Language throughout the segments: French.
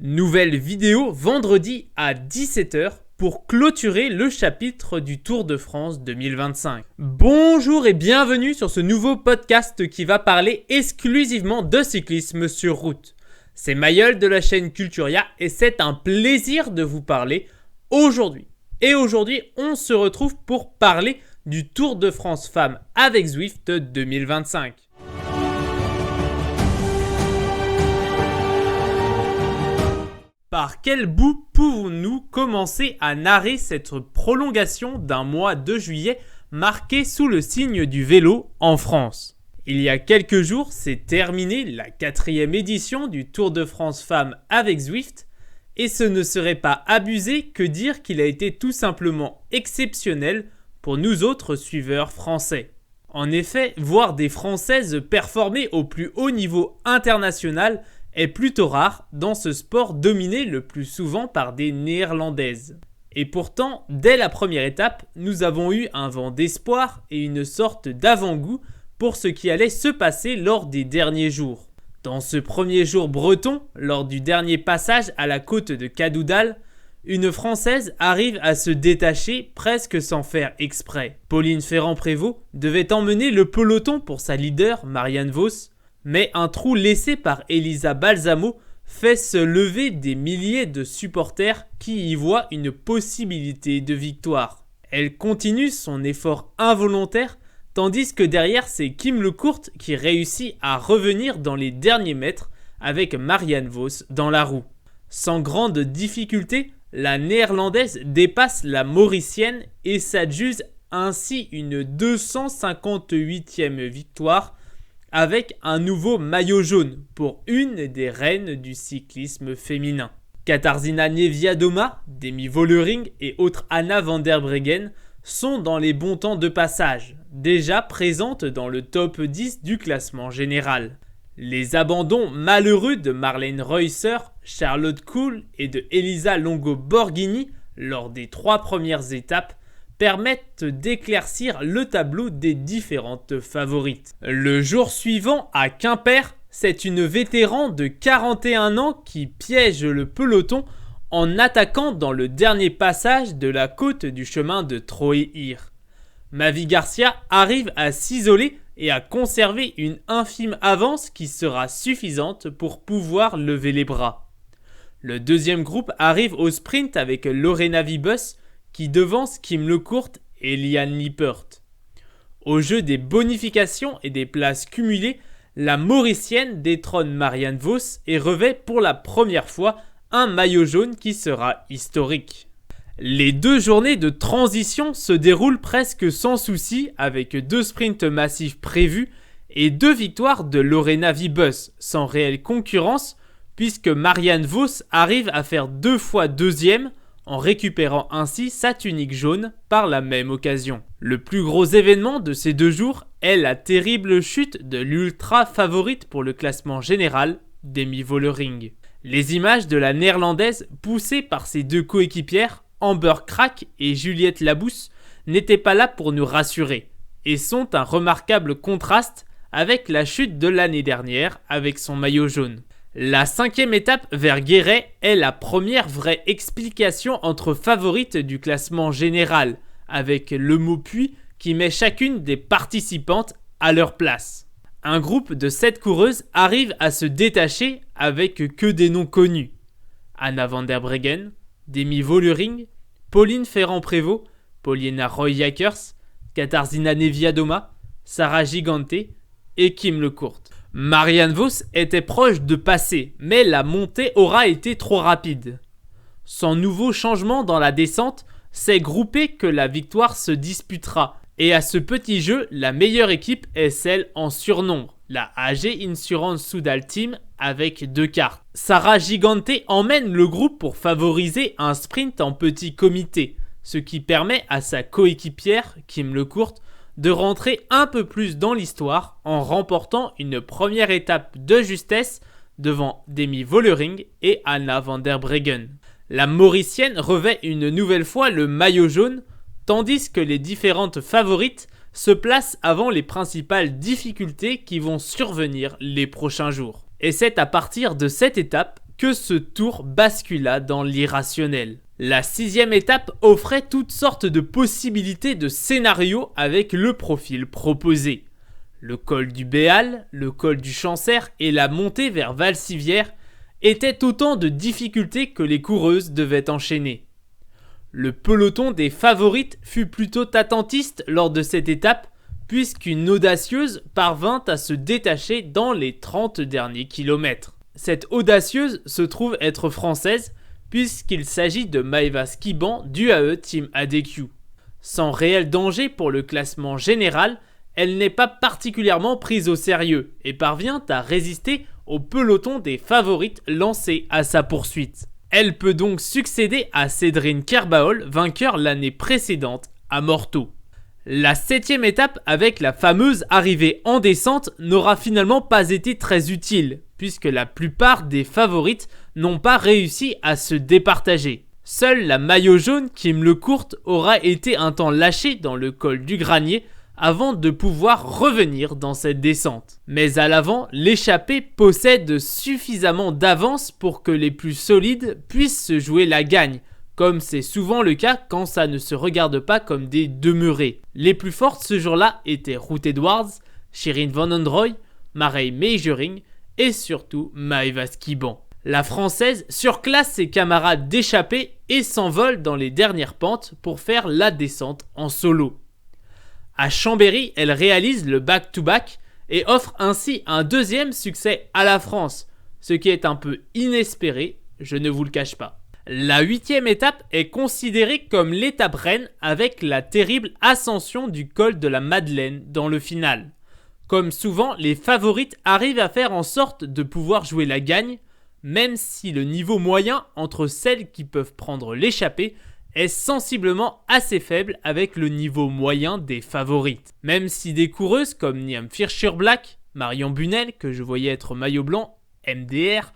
Nouvelle vidéo vendredi à 17h pour clôturer le chapitre du Tour de France 2025. Bonjour et bienvenue sur ce nouveau podcast qui va parler exclusivement de cyclisme sur route. C'est Mayol de la chaîne Culturia et c'est un plaisir de vous parler aujourd'hui. Et aujourd'hui, on se retrouve pour parler du Tour de France Femmes avec Zwift 2025. Par quel bout pouvons-nous commencer à narrer cette prolongation d'un mois de juillet marqué sous le signe du vélo en France ? Il y a quelques jours, s'est terminée la 4e édition du Tour de France Femmes avec Zwift et ce ne serait pas abusé que dire qu'il a été tout simplement exceptionnel pour nous autres suiveurs français. En effet, voir des Françaises performer au plus haut niveau international est plutôt rare dans ce sport dominé le plus souvent par des Néerlandaises. Et pourtant, dès la première étape, nous avons eu un vent d'espoir et une sorte d'avant-goût pour ce qui allait se passer lors des derniers jours. Dans ce premier jour breton, lors du dernier passage à la côte de Cadoudal, une Française arrive à se détacher presque sans faire exprès. Pauline Ferrand-Prévot devait emmener le peloton pour sa leader, Marianne Vos, mais un trou laissé par Elisa Balsamo fait se lever des milliers de supporters qui y voient une possibilité de victoire. Elle continue son effort involontaire, tandis que derrière c'est Kim Lecourt qui réussit à revenir dans les derniers mètres avec Marianne Vos dans la roue. Sans grande difficulté, la néerlandaise dépasse la mauricienne et s'adjuge ainsi une 258e victoire avec un nouveau maillot jaune pour une des reines du cyclisme féminin. Katarzyna Niewiadoma, Demi Vollering et autres Anna van der Breggen sont dans les bons temps de passage, déjà présentes dans le top 10 du classement général. Les abandons malheureux de Marlene Reusser, Charlotte Kool et de Elisa Longo Borghini lors des 3 premières étapes permettent d'éclaircir le tableau des différentes favorites. Le jour suivant, à Quimper, c'est une vétéran de 41 ans qui piège le peloton en attaquant dans le dernier passage de la côte du chemin de Troyes-Hir. Mavi Garcia arrive à s'isoler et à conserver une infime avance qui sera suffisante pour pouvoir lever les bras. Le deuxième groupe arrive au sprint avec Lorena Wiebes qui devance Kim Lecourt et Liane Lippert. Au jeu des bonifications et des places cumulées, la mauricienne détrône Marianne Vos et revêt pour la première fois un maillot jaune qui sera historique. Les 2 journées de transition se déroulent presque sans souci avec 2 sprints massifs prévus et 2 victoires de Lorena Wiebes sans réelle concurrence puisque Marianne Vos arrive à faire 2 fois deuxième en récupérant ainsi sa tunique jaune par la même occasion. Le plus gros événement de ces 2 jours est la terrible chute de l'ultra favorite pour le classement général, Demi Vollering. Les images de la néerlandaise poussée par ses 2 coéquipières, Amber Krak et Juliette Labousse, n'étaient pas là pour nous rassurer et sont un remarquable contraste avec la chute de l'année dernière avec son maillot jaune. La 5e étape vers Guéret est la première vraie explication entre favorites du classement général, avec le mot puis qui met chacune des participantes à leur place. Un groupe de 7 coureuses arrive à se détacher avec que des noms connus. Anna van der Breggen, Demi Vollering, Pauline Ferrand-Prévot, Paulina Roy-Jakers, Katarzyna Niewiadoma, Sarah Gigante et Kim Lecourt. Marianne Vos était proche de passer, mais la montée aura été trop rapide. Sans nouveau changement dans la descente, c'est groupé que la victoire se disputera. Et à ce petit jeu, la meilleure équipe est celle en surnombre, la AG Insurance Soudal Team avec 2 cartes. Sarah Gigante emmène le groupe pour favoriser un sprint en petit comité, ce qui permet à sa coéquipière, Kim Lecourt, de rentrer un peu plus dans l'histoire en remportant une première étape de justesse devant Demi Vollering et Anna van der Breggen. La mauricienne revêt une nouvelle fois le maillot jaune, tandis que les différentes favorites se placent avant les principales difficultés qui vont survenir les prochains jours. Et c'est à partir de cette étape que ce tour bascula dans l'irrationnel. La 6e étape offrait toutes sortes de possibilités de scénarios avec le profil proposé. Le col du Béal, le col du Chancer et la montée vers Valcivière étaient autant de difficultés que les coureuses devaient enchaîner. Le peloton des favorites fut plutôt attentiste lors de cette étape, puisqu'une audacieuse parvint à se détacher dans les 30 derniers kilomètres. Cette audacieuse se trouve être française, puisqu'il s'agit de Maëva Skiban du AE Team ADQ. Sans réel danger pour le classement général, elle n'est pas particulièrement prise au sérieux et parvient à résister au peloton des favorites lancé à sa poursuite. Elle peut donc succéder à Cédrine Kerbaol, vainqueur l'année précédente à Morteau. La 7e étape avec la fameuse arrivée en descente n'aura finalement pas été très utile, puisque la plupart des favorites n'ont pas réussi à se départager. Seule la maillot jaune Kim Lecourt aura été un temps lâchée dans le col du Granier avant de pouvoir revenir dans cette descente. Mais à l'avant, l'échappée possède suffisamment d'avance pour que les plus solides puissent se jouer la gagne, comme c'est souvent le cas quand ça ne se regarde pas comme des demeurés. Les plus fortes ce jour-là étaient Ruth Edwards, Shirin Van Androoy, Marey Meijering et surtout Maëva Skiban. La Française surclasse ses camarades d'échappée et s'envole dans les dernières pentes pour faire la descente en solo. À Chambéry, elle réalise le back-to-back et offre ainsi un deuxième succès à la France, ce qui est un peu inespéré, je ne vous le cache pas. La 8e étape est considérée comme l'étape reine avec la terrible ascension du col de la Madeleine dans le final. Comme souvent, les favorites arrivent à faire en sorte de pouvoir jouer la gagne, même si le niveau moyen entre celles qui peuvent prendre l'échappée est sensiblement assez faible avec le niveau moyen des favorites. Même si des coureuses comme Niam Firschur-Black, Marion Bunel, que je voyais être maillot blanc, MDR,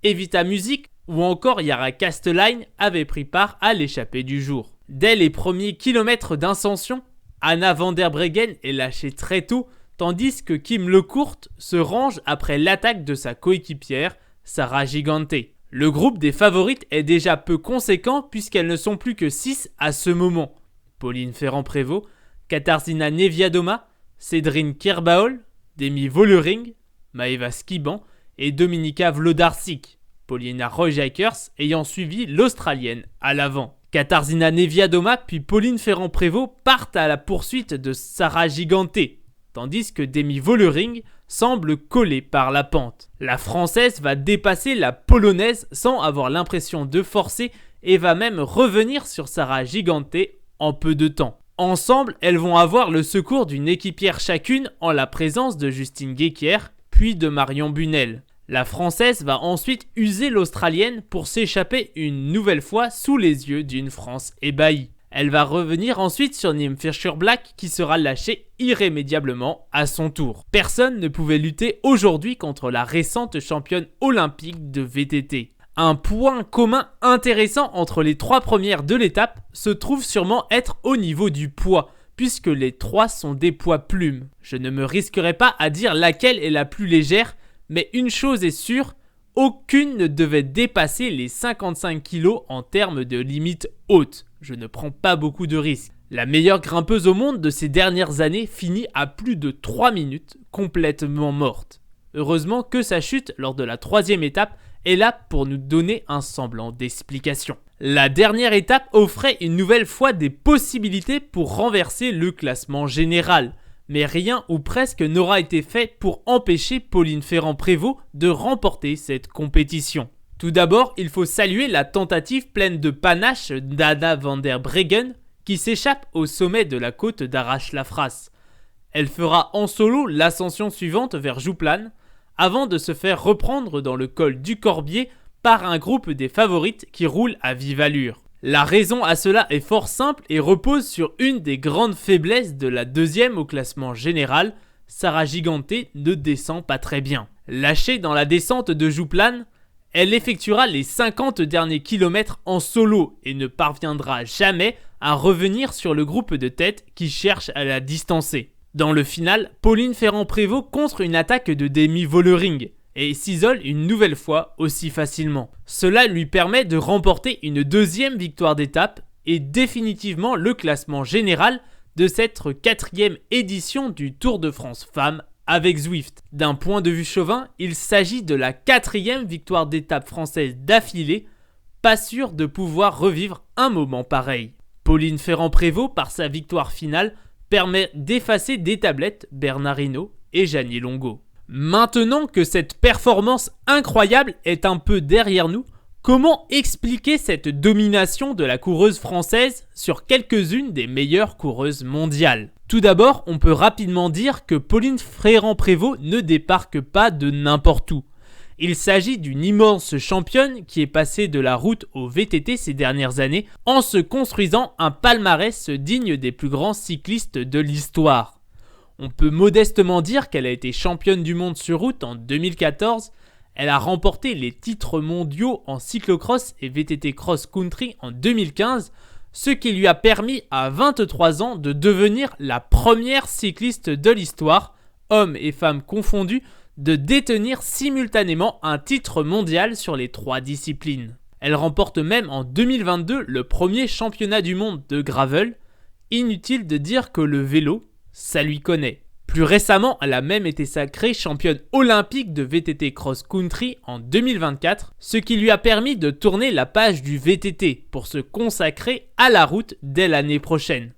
Evita Music ou encore Yara Kastelein avaient pris part à l'échappée du jour. Dès les premiers kilomètres d'ascension, Anna van der Breggen est lâchée très tôt, tandis que Kim Lecourt se range après l'attaque de sa coéquipière, Sara Gigante. Le groupe des favorites est déjà peu conséquent puisqu'elles ne sont plus que 6 à ce moment. Pauline Ferrand-Prévot, Katarzyna Niewiadoma, Cédrine Kerbaol, Demi Vollering, Maëva Skiban et Dominika Wlodarczyk, Paulina Roy-Jacquers ayant suivi l'Australienne à l'avant. Katarzyna Niewiadoma puis Pauline Ferrand-Prévot partent à la poursuite de Sara Gigante, tandis que Demi Vollering semble collée par la pente. La Française va dépasser la Polonaise sans avoir l'impression de forcer et va même revenir sur Sara Gigante en peu de temps. Ensemble, elles vont avoir le secours d'une équipière chacune en la présence de Justine Guéquier, puis de Marion Bunel. La Française va ensuite user l'Australienne pour s'échapper une nouvelle fois sous les yeux d'une France ébahie. Elle va revenir ensuite sur Niamh Firschur-Black qui sera lâchée irrémédiablement à son tour. Personne ne pouvait lutter aujourd'hui contre la récente championne olympique de VTT. Un point commun intéressant entre les 3 premières de l'étape se trouve sûrement être au niveau du poids, puisque les 3 sont des poids plumes. Je ne me risquerai pas à dire laquelle est la plus légère, mais une chose est sûre, aucune ne devait dépasser les 55 kg en termes de limite haute. Je ne prends pas beaucoup de risques. La meilleure grimpeuse au monde de ces dernières années finit à plus de 3 minutes, complètement morte. Heureusement que sa chute lors de la 3e étape est là pour nous donner un semblant d'explication. La dernière étape offrait une nouvelle fois des possibilités pour renverser le classement général. Mais rien ou presque n'aura été fait pour empêcher Pauline Ferrand-Prévot de remporter cette compétition. Tout d'abord, il faut saluer la tentative pleine de panache d'Anna van der Breggen qui s'échappe au sommet de la côte d'Arras-la-Frasse. Elle fera en solo l'ascension suivante vers Jouplan avant de se faire reprendre dans le col du Corbier par un groupe des favorites qui roule à vive allure. La raison à cela est fort simple et repose sur une des grandes faiblesses de la 2e au classement général, Sara Gigante ne descend pas très bien. Lâchée dans la descente de Jouplan, elle effectuera les 50 derniers kilomètres en solo et ne parviendra jamais à revenir sur le groupe de tête qui cherche à la distancer. Dans le final, Pauline Ferrand-Prévot contre une attaque de Demi Vollering. et s'isole une nouvelle fois aussi facilement. Cela lui permet de remporter une deuxième victoire d'étape et définitivement le classement général de cette 4e édition du Tour de France Femmes avec Zwift. D'un point de vue chauvin, il s'agit de la 4e victoire d'étape française d'affilée, pas sûr de pouvoir revivre un moment pareil. Pauline Ferrand-Prévot, par sa victoire finale, permet d'effacer des tablettes Bernard Hinault et Jeannie Longo. Maintenant que cette performance incroyable est un peu derrière nous, comment expliquer cette domination de la coureuse française sur quelques-unes des meilleures coureuses mondiales ? Tout d'abord, on peut rapidement dire que Pauline Ferrand-Prévot ne débarque pas de n'importe où. Il s'agit d'une immense championne qui est passée de la route au VTT ces dernières années en se construisant un palmarès digne des plus grands cyclistes de l'histoire. On peut modestement dire qu'elle a été championne du monde sur route en 2014, elle a remporté les titres mondiaux en cyclocross et VTT cross-country en 2015, ce qui lui a permis à 23 ans de devenir la première cycliste de l'histoire, hommes et femmes confondus, de détenir simultanément un titre mondial sur les 3 disciplines. Elle remporte même en 2022 le premier championnat du monde de gravel. Inutile de dire que le vélo, ça lui connaît. Plus récemment, elle a même été sacrée championne olympique de VTT cross-country en 2024, ce qui lui a permis de tourner la page du VTT pour se consacrer à la route dès l'année prochaine.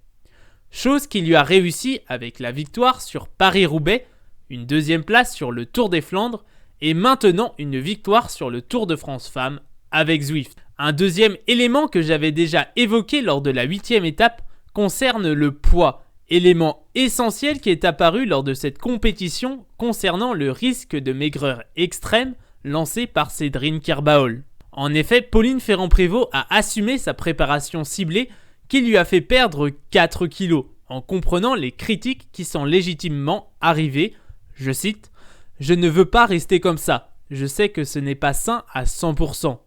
Chose qui lui a réussi avec la victoire sur Paris-Roubaix, une 2e place sur le Tour des Flandres et maintenant une victoire sur le Tour de France Femmes avec Zwift. Un deuxième élément que j'avais déjà évoqué lors de la 8e étape concerne le poids, élément essentiel qui est apparu lors de cette compétition concernant le risque de maigreur extrême lancé par Cédrine Kerbaol. En effet, Pauline Ferrand-Prévot a assumé sa préparation ciblée qui lui a fait perdre 4 kilos, en comprenant les critiques qui sont légitimement arrivées. Je cite « Je ne veux pas rester comme ça, je sais que ce n'est pas sain à 100%.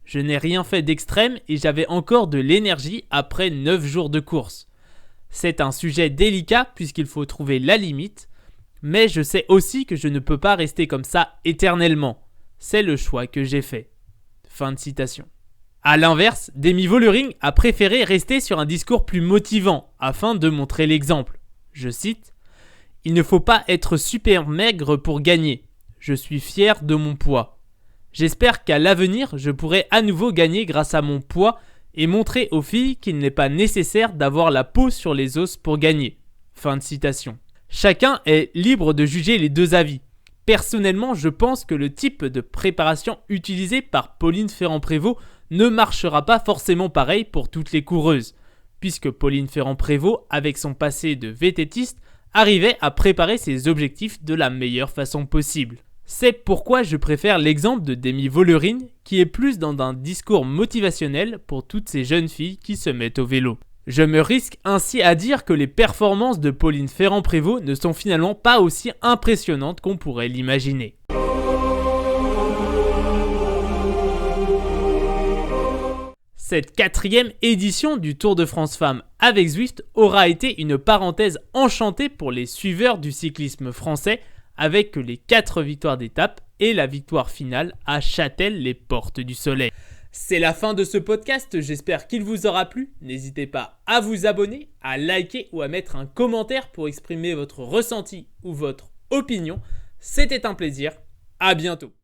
Je n'ai rien fait d'extrême et j'avais encore de l'énergie après 9 jours de course. C'est un sujet délicat puisqu'il faut trouver la limite, mais je sais aussi que je ne peux pas rester comme ça éternellement. C'est le choix que j'ai fait. » Fin de citation. A l'inverse, Demi Vollering a préféré rester sur un discours plus motivant afin de montrer l'exemple. Je cite « Il ne faut pas être super maigre pour gagner. Je suis fier de mon poids. J'espère qu'à l'avenir, je pourrai à nouveau gagner grâce à mon poids et montrer aux filles qu'il n'est pas nécessaire d'avoir la peau sur les os pour gagner. » Fin de citation. Chacun est libre de juger les deux avis. Personnellement, je pense que le type de préparation utilisé par Pauline Ferrand-Prévot ne marchera pas forcément pareil pour toutes les coureuses, puisque Pauline Ferrand-Prévot, avec son passé de VTTiste, arrivait à préparer ses objectifs de la meilleure façon possible. C'est pourquoi je préfère l'exemple de Demi Vollering, qui est plus dans un discours motivationnel pour toutes ces jeunes filles qui se mettent au vélo. Je me risque ainsi à dire que les performances de Pauline Ferrand-Prévot ne sont finalement pas aussi impressionnantes qu'on pourrait l'imaginer. Cette 4e édition du Tour de France Femmes avec Zwift aura été une parenthèse enchantée pour les suiveurs du cyclisme français, avec les 4 victoires d'étape et la victoire finale à Châtel, les Portes du Soleil. C'est la fin de ce podcast, j'espère qu'il vous aura plu. N'hésitez pas à vous abonner, à liker ou à mettre un commentaire pour exprimer votre ressenti ou votre opinion. C'était un plaisir, à bientôt.